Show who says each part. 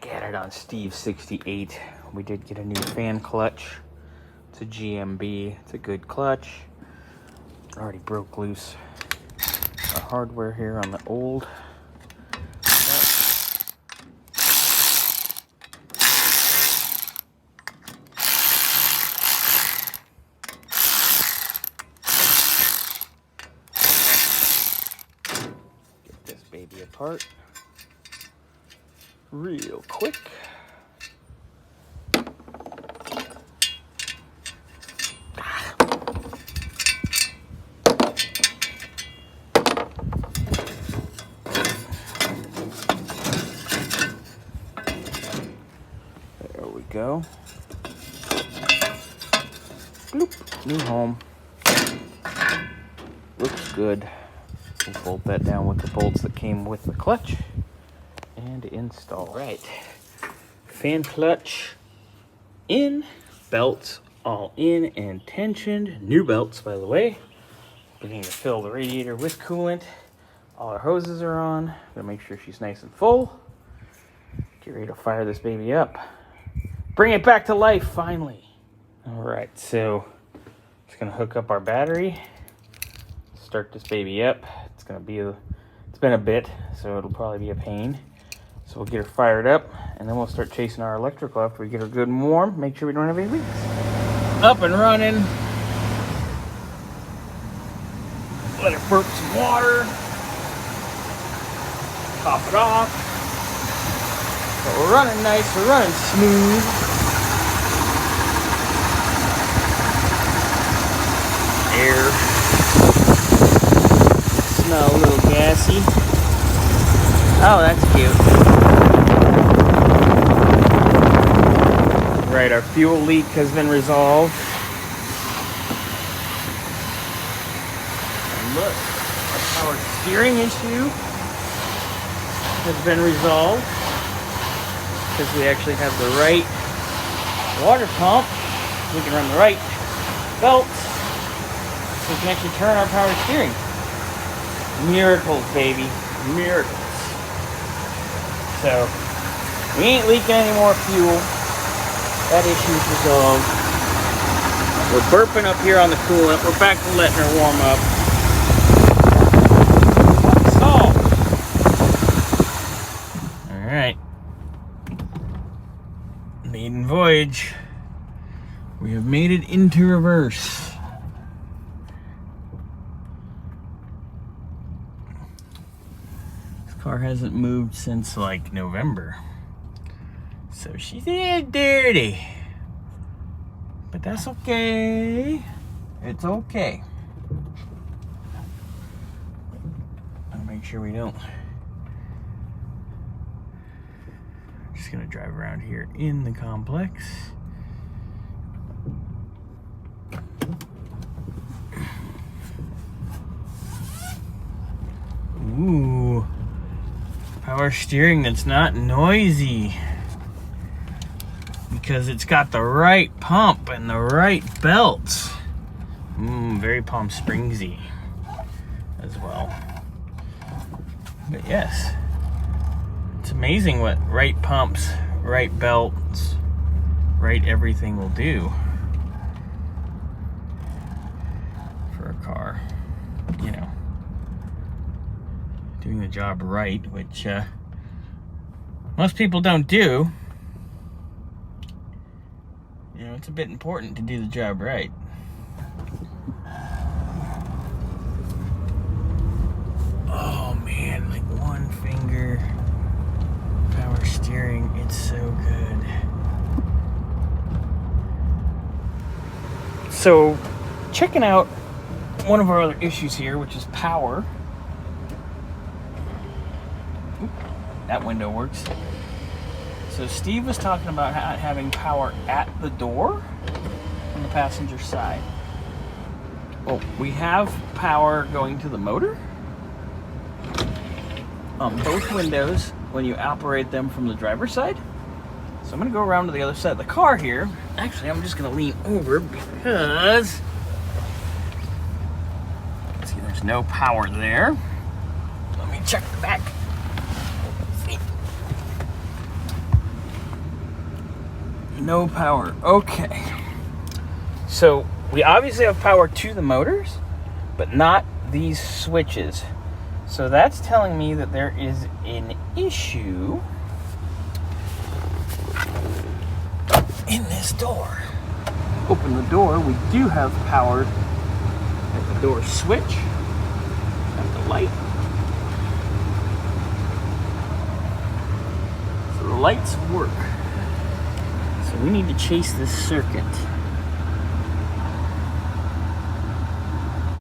Speaker 1: at it on Steve's 68. We did get a new fan clutch. It's a GMB. It's a good clutch. Already broke loose our hardware here on the old. Get this baby apart real quick. There we go. Bloop. New home. Looks good. We'll bolt that down with the bolts that came with the clutch and install. Right. Fan clutch in, belts all in and tensioned. New belts, by the way. Beginning to fill the radiator with coolant. All our hoses are on. Gonna make sure she's nice and full. Get ready to fire this baby up. Bring it back to life, finally. All right, so just gonna hook up our battery. Start this baby up. It's been a bit, so it'll probably be a pain. So we'll get her fired up, and then we'll start chasing our electrical after we get her good and warm. Make sure we don't have any leaks. Up and running. Let it burp some water. Top it off. So we're running nice, we're running smooth. Air. Smell a little gassy. Oh, that's cute. Right, our fuel leak has been resolved. And look, our power steering issue has been resolved because we actually have the right water pump. We can run the right belts. So we can actually turn our power steering. Miracles, baby. Miracles. So, we ain't leaking any more fuel. That issue's resolved. We're burping up here on the coolant. We're back to letting her warm up. Solved. Alright. Maiden voyage. We have made it into reverse. This car hasn't moved since like November. So she's a little dirty. But that's okay. It's okay. I'll make sure we don't. Just gonna drive around here in the complex. Ooh. Power steering that's not noisy. Because it's got the right pump and the right belts. Very Palm Springsy as well. But yes, it's amazing what right pumps, right belts, right everything will do for a car. You know, doing the job right, which most people don't do. You know, it's a bit important to do the job right. Oh man, like one finger power steering, it's so good. So, checking out one of our other issues here, which is power. Oop, that window works. So Steve was talking about having power at the door on the passenger side. Well, we have power going to the motor on both windows when you operate them from the driver's side. So I'm going to go around to the other side of the car here. Actually, I'm just going to lean over because see, there's no power there. Let me check the back. No power. Okay. So we obviously have power to the motors, but not these switches. So that's telling me that there is an issue in this door. Open the door. We do have power at the door switch, at the light. So the lights work. So we need to chase this circuit.